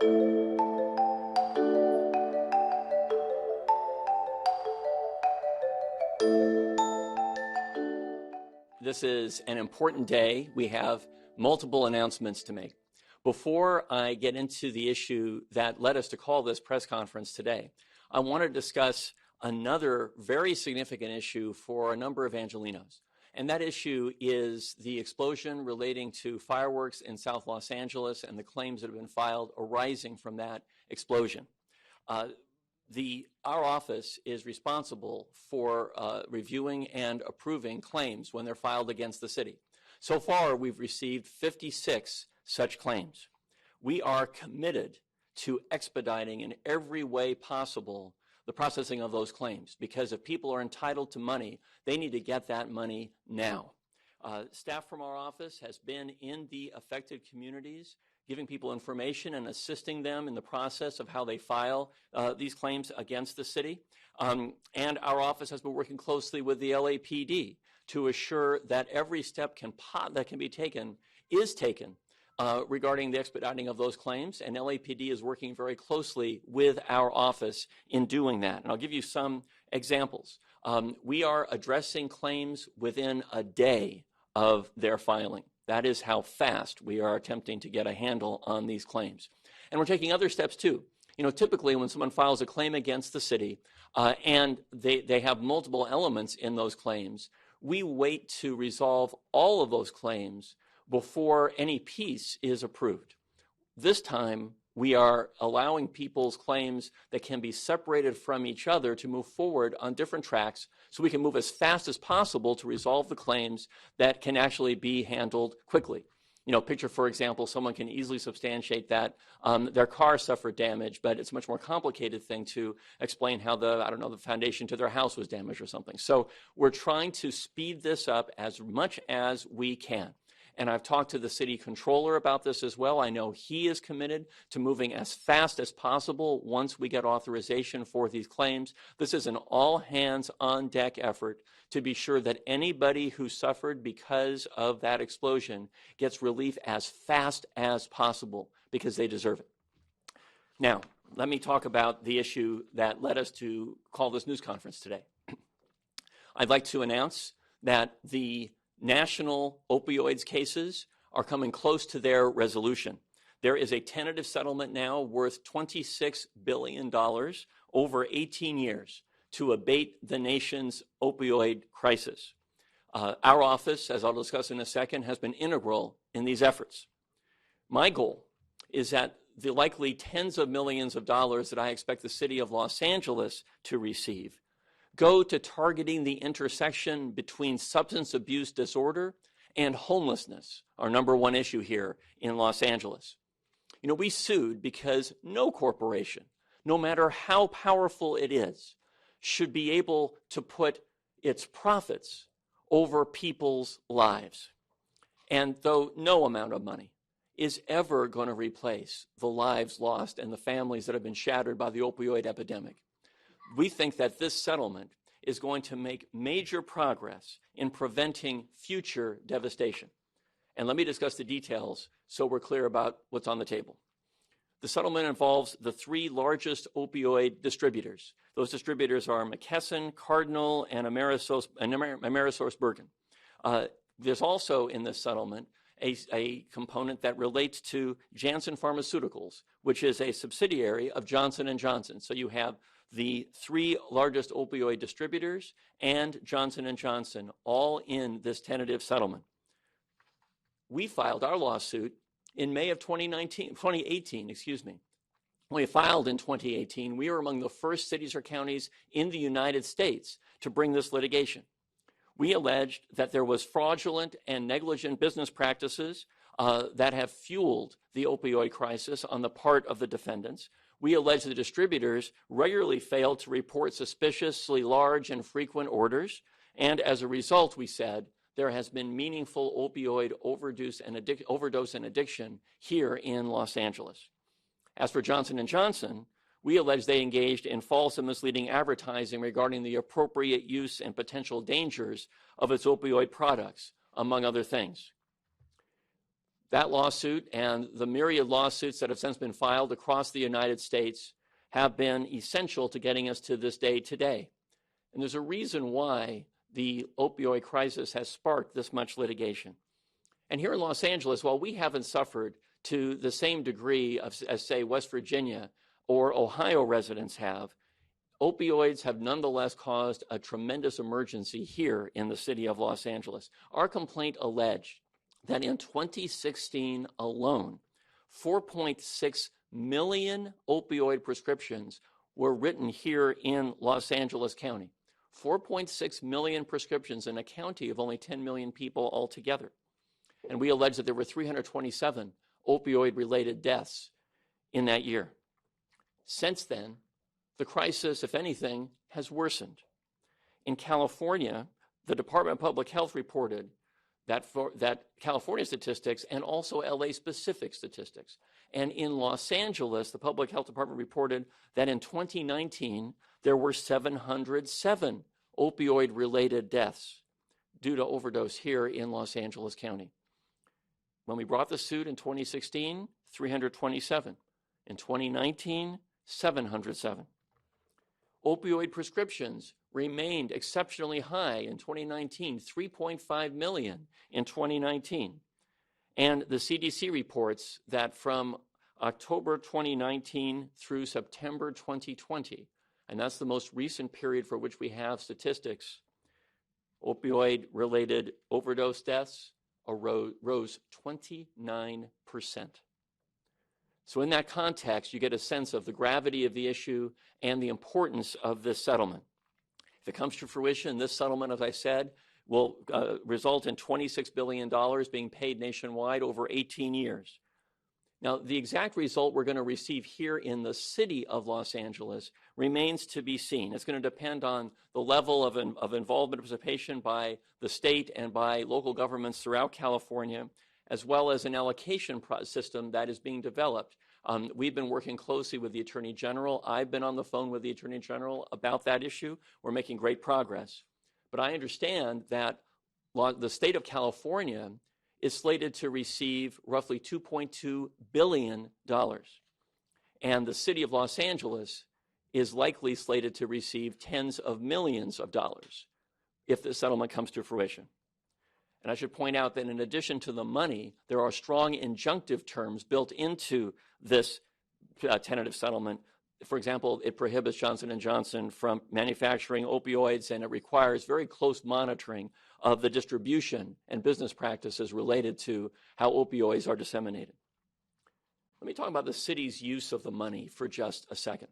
This is an important day. We have multiple announcements to make. Before I get into the issue that led us to call this press conference today, I want to discuss another very significant issue for a number of Angelenos. And that issue is the explosion relating to fireworks in South Los Angeles and the claims that have been filed arising from that explosion. Our office is responsible for reviewing and approving claims when they're filed against the city. So far, we've received 56 such claims. We are committed to expediting in every way possible the processing of those claims, because if people are entitled to money, they need to get that money now. Staff from our office has been in the affected communities, giving people information and assisting them in the process of how they file these claims against the city. And our office has been working closely with the LAPD to assure that every step that can be taken is taken regarding the expediting of those claims, and LAPD is working very closely with our office in doing that. And I'll give you some examples. We are addressing claims within a day of their filing. That is how fast we are attempting to get a handle on these claims. And we're taking other steps too. You know, typically when someone files a claim against the city and they have multiple elements in those claims, we wait to resolve all of those claims before any piece is approved. This time, we are allowing people's claims that can be separated from each other to move forward on different tracks so we can move as fast as possible to resolve the claims that can actually be handled quickly. You know, picture, for example, someone can easily substantiate that their car suffered damage, but it's a much more complicated thing to explain how the foundation to their house was damaged or something. So we're trying to speed this up as much as we can. And I've talked to the city controller about this as well. I know he is committed to moving as fast as possible once we get authorization for these claims. This is an all-hands-on-deck effort to be sure that anybody who suffered because of that explosion gets relief as fast as possible, because they deserve it. Now, let me talk about the issue that led us to call this news conference today. I'd like to announce that the national opioids cases are coming close to their resolution. There is a tentative settlement now worth $26 billion over 18 years to abate the nation's opioid crisis. Our office, as I'll discuss in a second, has been integral in these efforts. My goal is that the likely tens of millions of dollars that I expect the city of Los Angeles to receive go to targeting the intersection between substance abuse disorder and homelessness, our number one issue here in Los Angeles. You know, we sued because no corporation, no matter how powerful it is, should be able to put its profits over people's lives. And though no amount of money is ever going to replace the lives lost and the families that have been shattered by the opioid epidemic, we think that this settlement is going to make major progress in preventing future devastation. And let me discuss the details so we're clear about what's on the table. The settlement involves the three largest opioid distributors. Those distributors are McKesson, Cardinal, and AmerisourceBergen. There's also in this settlement a component that relates to Janssen Pharmaceuticals, which is a subsidiary of Johnson & Johnson. So you have the three largest opioid distributors and Johnson & Johnson all in this tentative settlement. We filed our lawsuit in May of 2018. When we filed in 2018, we were among the first cities or counties in the United States to bring this litigation. We alleged that there was fraudulent and negligent business practices that have fueled the opioid crisis on the part of the defendants. We allege the distributors regularly failed to report suspiciously large and frequent orders, and as a result, we said, there has been meaningful opioid overdose and addiction here in Los Angeles. As for Johnson & Johnson, we allege they engaged in false and misleading advertising regarding the appropriate use and potential dangers of its opioid products, among other things. That lawsuit and the myriad lawsuits that have since been filed across the United States have been essential to getting us to this day today. And there's a reason why the opioid crisis has sparked this much litigation. And here in Los Angeles, while we haven't suffered to the same degree as, say, West Virginia or Ohio residents have, opioids have nonetheless caused a tremendous emergency here in the city of Los Angeles. Our complaint alleged that in 2016 alone, 4.6 million opioid prescriptions were written here in Los Angeles County. 4.6 million prescriptions in a county of only 10 million people altogether. And we allege that there were 327 opioid-related deaths in that year. Since then, the crisis, if anything, has worsened. In California, the Department of Public Health reported that California statistics and also LA-specific statistics. And in Los Angeles, the Public Health Department reported that in 2019, there were 707 opioid-related deaths due to overdose here in Los Angeles County. When we brought the suit in 2016, 327. In 2019, 707. Opioid prescriptions remained exceptionally high in 2019, 3.5 million in 2019. And the CDC reports that from October 2019 through September 2020, and that's the most recent period for which we have statistics, opioid-related overdose deaths rose 29%. So in that context, you get a sense of the gravity of the issue and the importance of this settlement. If it comes to fruition, this settlement, as I said, will result in $26 billion being paid nationwide over 18 years. Now, the exact result we're going to receive here in the city of Los Angeles remains to be seen. It's going to depend on the level of involvement and participation by the state and by local governments throughout California, as well as an allocation system that is being developed. We've been working closely with the Attorney General. I've been on the phone with the Attorney General about that issue. We're making great progress. But I understand that the state of California is slated to receive roughly $2.2 billion. And the city of Los Angeles is likely slated to receive tens of millions of dollars if the settlement comes to fruition. And I should point out that in addition to the money, there are strong injunctive terms built into this tentative settlement. For example, it prohibits Johnson & Johnson from manufacturing opioids, and it requires very close monitoring of the distribution and business practices related to how opioids are disseminated. Let me talk about the city's use of the money for just a second.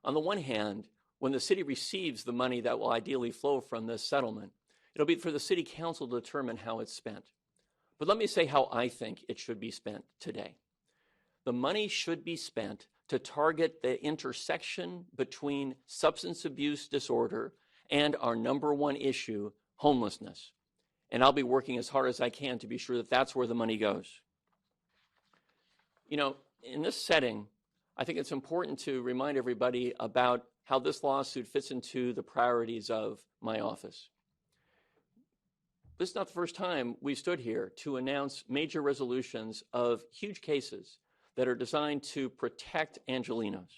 On the one hand, when the city receives the money that will ideally flow from this settlement, it'll be for the city council to determine how it's spent. But let me say how I think it should be spent today. The money should be spent to target the intersection between substance abuse disorder and our number one issue, homelessness. And I'll be working as hard as I can to be sure that that's where the money goes. You know, in this setting, I think it's important to remind everybody about how this lawsuit fits into the priorities of my office. This is not the first time we stood here to announce major resolutions of huge cases that are designed to protect Angelenos.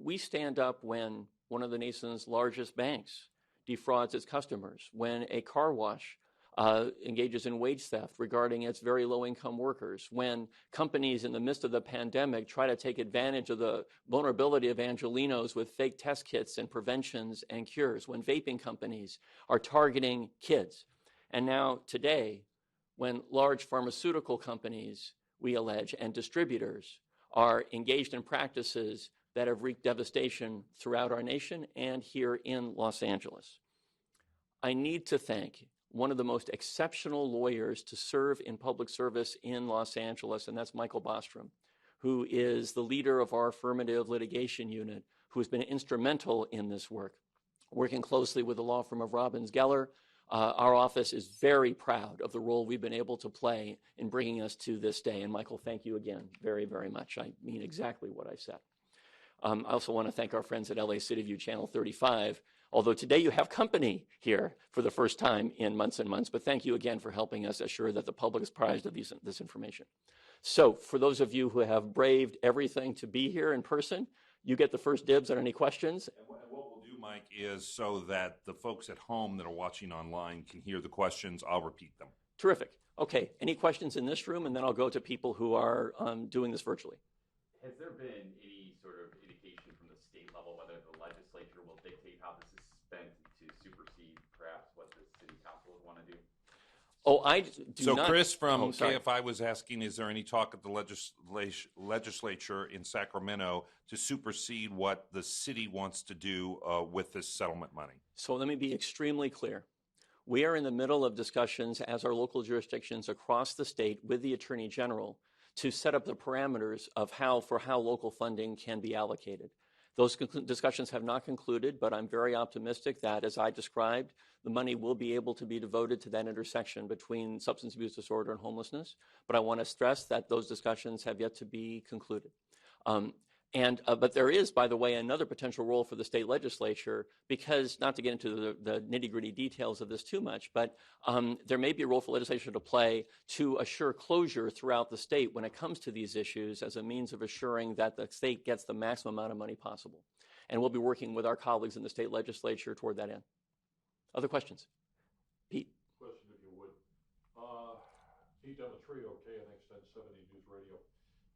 We stand up when one of the nation's largest banks defrauds its customers, when a car wash engages in wage theft regarding its very low-income workers, when companies in the midst of the pandemic try to take advantage of the vulnerability of Angelenos with fake test kits and preventions and cures, when vaping companies are targeting kids. And now today, when large pharmaceutical companies, we allege, and distributors are engaged in practices that have wreaked devastation throughout our nation and here in Los Angeles. I need to thank one of the most exceptional lawyers to serve in public service in Los Angeles, and that's Michael Bostrom, who is the leader of our affirmative litigation unit, who has been instrumental in this work. Working closely with the law firm of Robbins Geller, our office is very proud of the role we've been able to play in bringing us to this day. And Michael, thank you again very, very much. I mean exactly what I said. I also want to thank our friends at LA City View Channel 35 Although today you have company here for the first time in months and months, but thank you again for helping us assure that the public is apprised of this information. So for those of you who have braved everything to be here in person, you get the first dibs on any questions. And what we'll do, Mike, is so that the folks at home that are watching online can hear the questions, I'll repeat them. Terrific. Okay, any questions in this room, and then I'll go to people who are doing this virtually. Has there been any sort of indication from the state level whether the legislature will dictate how this is spent to supersede perhaps what the city council would want to do? Oh, I do so not. Chris from sorry. KFI was asking, is there any talk at the legislature in Sacramento to supersede what the city wants to do with this settlement money? So let me be extremely clear. We are in the middle of discussions as our local jurisdictions across the state with the Attorney General to set up the parameters of how local funding can be allocated. Those discussions have not concluded, but I'm very optimistic that, as I described, the money will be able to be devoted to that intersection between substance abuse disorder and homelessness. But I want to stress that those discussions have yet to be concluded. But there is, by the way, another potential role for the state legislature, because, not to get into the nitty-gritty details of this too much, but there may be a role for legislature to play to assure closure throughout the state when it comes to these issues as a means of assuring that the state gets the maximum amount of money possible. And we'll be working with our colleagues in the state legislature toward that end. Other questions? Pete. Question, if you would. Pete Demetrio, KNX 1070 News Radio.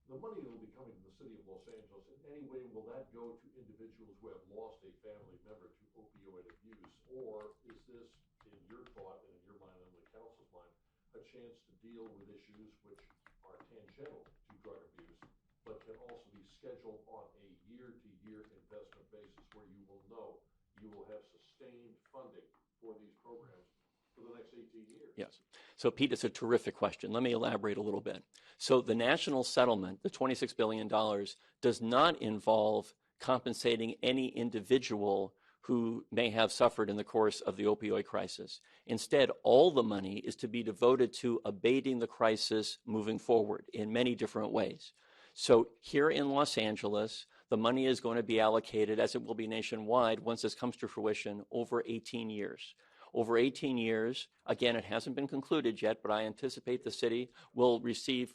The money that will be coming to the city of Los Angeles, in any way will that go to individuals who have lost a family member to opioid abuse? Or is this, in your thought and in your mind and the council's mind, a chance to deal with issues which are tangential to drug abuse, but can also be scheduled on a year-to-year investment basis where you will know you will have sustained funding for these programs for the next 18 years? Yes. So, Pete, it's a terrific question. Let me elaborate a little bit. So the national settlement, the $26 billion, does not involve compensating any individual who may have suffered in the course of the opioid crisis. Instead, all the money is to be devoted to abating the crisis moving forward in many different ways. So here in Los Angeles, the money is going to be allocated, as it will be nationwide once this comes to fruition, over 18 years. Over 18 years, again, it hasn't been concluded yet, but I anticipate the city will receive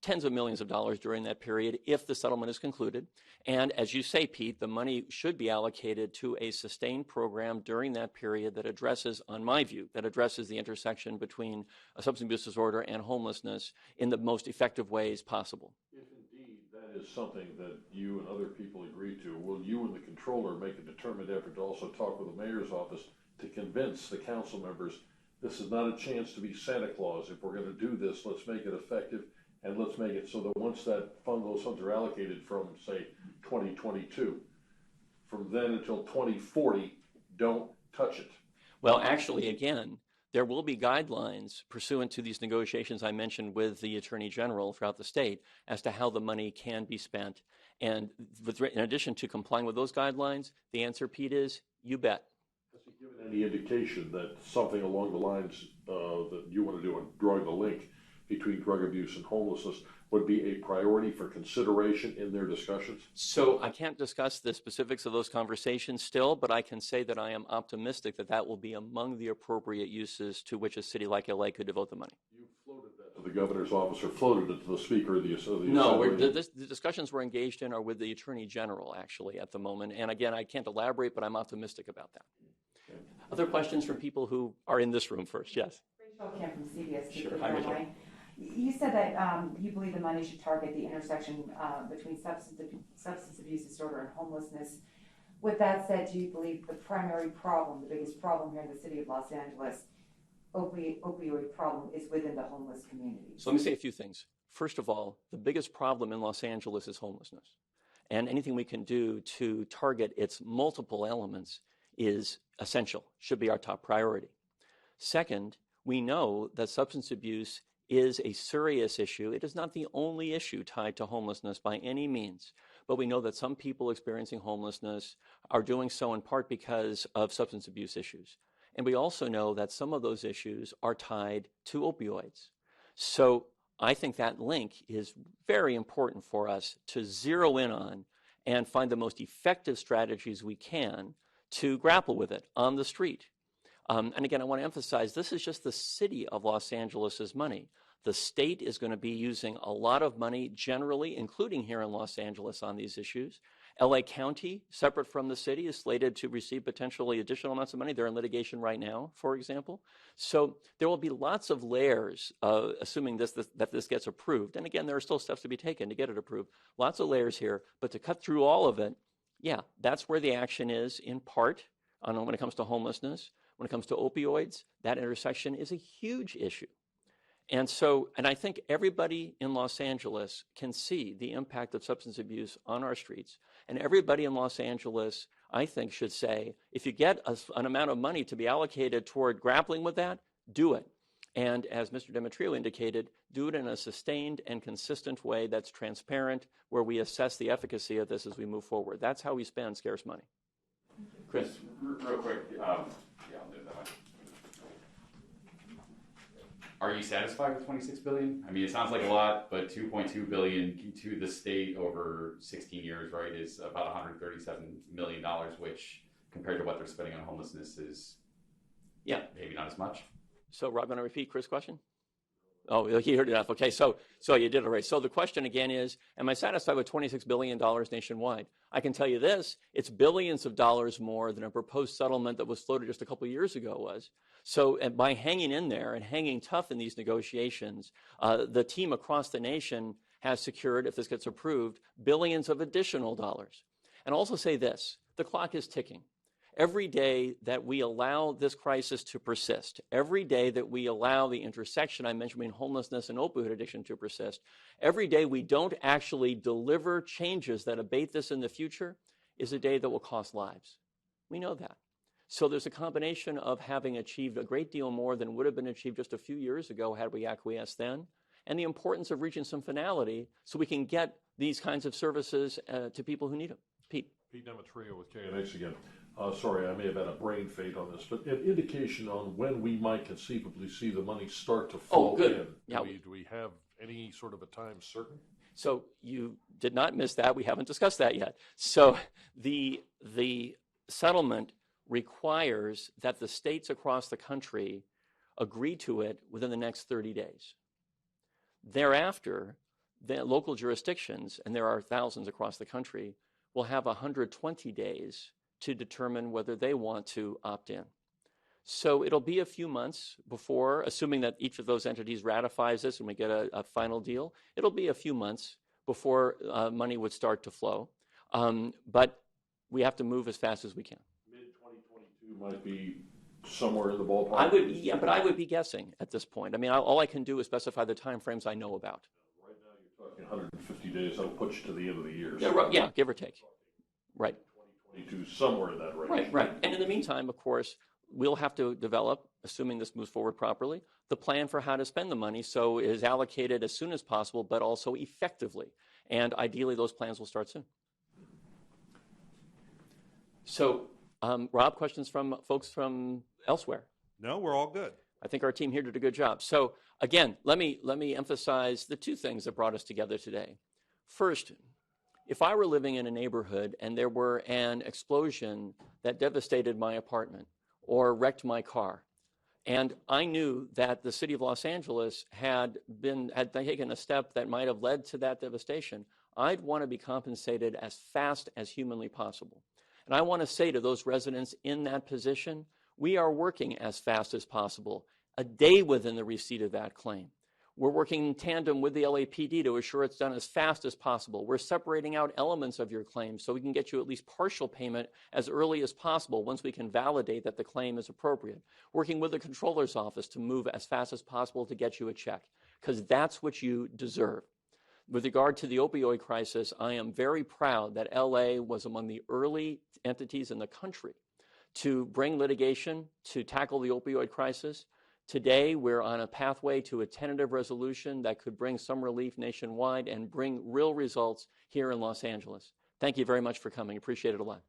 tens of millions of dollars during that period if the settlement is concluded. And as you say, Pete, the money should be allocated to a sustained program during that period that addresses, on my view, that addresses the intersection between a substance abuse disorder and homelessness in the most effective ways possible. If indeed that is something that you and other people agree to, will you and the controller make a determined effort to also talk with the mayor's office to convince the council members this is not a chance to be Santa Claus? If we're going to do this, let's make it effective, and let's make it so that once those funds are allocated from, say, 2022, from then until 2040, don't touch it. Well, actually, again, there will be guidelines pursuant to these negotiations I mentioned with the Attorney General throughout the state as to how the money can be spent. And in addition to complying with those guidelines, the answer, Pete, is you bet. Has he given any indication that something along the lines that you want to do on drawing the link between drug abuse and homelessness would be a priority for consideration in their discussions? So I can't discuss the specifics of those conversations still, but I can say that I am optimistic that that will be among the appropriate uses to which a city like LA could devote the money. You floated that to the governor's office or floated it to the speaker of the assembly? No, the discussions we're engaged in are with the Attorney General, actually, at the moment. And again, I can't elaborate, but I'm optimistic about that. Okay. Other questions from people who are in this room first? Yes. Rachel Kim from CBS. Sure. Hi, Rachel. You said that you believe the money should target the intersection between substance abuse disorder and homelessness. With that said, do you believe the primary problem, the biggest problem here in the city of Los Angeles, opioid problem, is within the homeless community? So let me say a few things. First of all, the biggest problem in Los Angeles is homelessness. And anything we can do to target its multiple elements is essential, should be our top priority. Second, we know that substance abuse is a serious issue. It is not the only issue tied to homelessness by any means, but we know that some people experiencing homelessness are doing so in part because of substance abuse issues. And we also know that some of those issues are tied to opioids. So I think that link is very important for us to zero in on and find the most effective strategies we can to grapple with it on the street. And again, I want to emphasize, this is just the city of Los Angeles's money. The state is going to be using a lot of money generally, including here in Los Angeles, on these issues. LA County, separate from the city, is slated to receive potentially additional amounts of money. They're in litigation right now, for example. So there will be lots of layers, assuming that this gets approved. And again, there are still steps to be taken to get it approved. Lots of layers here, but to cut through all of it, yeah, that's where the action is in part when it comes to homelessness. When it comes to opioids, that intersection is a huge issue. And I think everybody in Los Angeles can see the impact of substance abuse on our streets. And everybody in Los Angeles, I think, should say, if you get an amount of money to be allocated toward grappling with that, do it. And as Mr. Demetrio indicated, do it in a sustained and consistent way that's transparent, where we assess the efficacy of this as we move forward. That's how we spend scarce money. Chris? Real quick, yeah, I'll do that one. Are you satisfied with $26 billion? I mean, it sounds like a lot, but $2.2 billion to the state over 16 years, right, is about $137 million, which compared to what they're spending on homelessness is maybe not as much. So, Rob, want to repeat Chris' question? Oh, he heard enough. Okay, so you did it right. So the question again is, am I satisfied with $26 billion nationwide? I can tell you this, it's billions of dollars more than a proposed settlement that was floated just a couple of years ago was. So by hanging in there and hanging tough in these negotiations, the team across the nation has secured, if this gets approved, billions of additional dollars. And also say this, the clock is ticking. Every day that we allow this crisis to persist, every day that we allow the intersection I mentioned between homelessness and opioid addiction to persist, every day we don't actually deliver changes that abate this in the future is a day that will cost lives. We know that. So there's a combination of having achieved a great deal more than would have been achieved just a few years ago had we acquiesced then, and the importance of reaching some finality so we can get these kinds of services to people who need them. Pete. Pete Demetrio with KNX again. Sorry, I may have had a brain fade on this, but an indication on when we might conceivably see the money start to flow in. Yeah. Do we have any sort of a time certain? So you did not miss that. We haven't discussed that yet. So the settlement requires that the states across the country agree to it within the next 30 days. Thereafter, the local jurisdictions, and there are thousands across the country, will have 120 days to determine whether they want to opt in. So it'll be a few months before, assuming that each of those entities ratifies this and we get a final deal, it'll be a few months before money would start to flow. But we have to move as fast as we can. Mid-2022 might be somewhere in the ballpark? But I would be guessing at this point. I mean, all I can do is specify the time frames I know about. Right now you're talking 150 days. That'll put you to the end of the year. Yeah, give or take. Right. 2022, somewhere in that range. Right. And in the meantime, of course, we'll have to develop, assuming this moves forward properly, the plan for how to spend the money so it is allocated as soon as possible, but also effectively. And ideally, those plans will start soon. So, Rob, questions from folks from elsewhere? No, we're all good. I think our team here did a good job. So, again, let me emphasize the two things that brought us together today. First, if I were living in a neighborhood and there were an explosion that devastated my apartment or wrecked my car, and I knew that the city of Los Angeles had taken a step that might have led to that devastation, I'd want to be compensated as fast as humanly possible. And I want to say to those residents in that position, we are working as fast as possible, a day within the receipt of that claim. We're working in tandem with the LAPD to assure it's done as fast as possible. We're separating out elements of your claim so we can get you at least partial payment as early as possible once we can validate that the claim is appropriate. Working with the controller's office to move as fast as possible to get you a check, because that's what you deserve. With regard to the opioid crisis, I am very proud that LA was among the early entities in the country to bring litigation to tackle the opioid crisis. Today, we're on a pathway to a tentative resolution that could bring some relief nationwide and bring real results here in Los Angeles. Thank you very much for coming. Appreciate it a lot.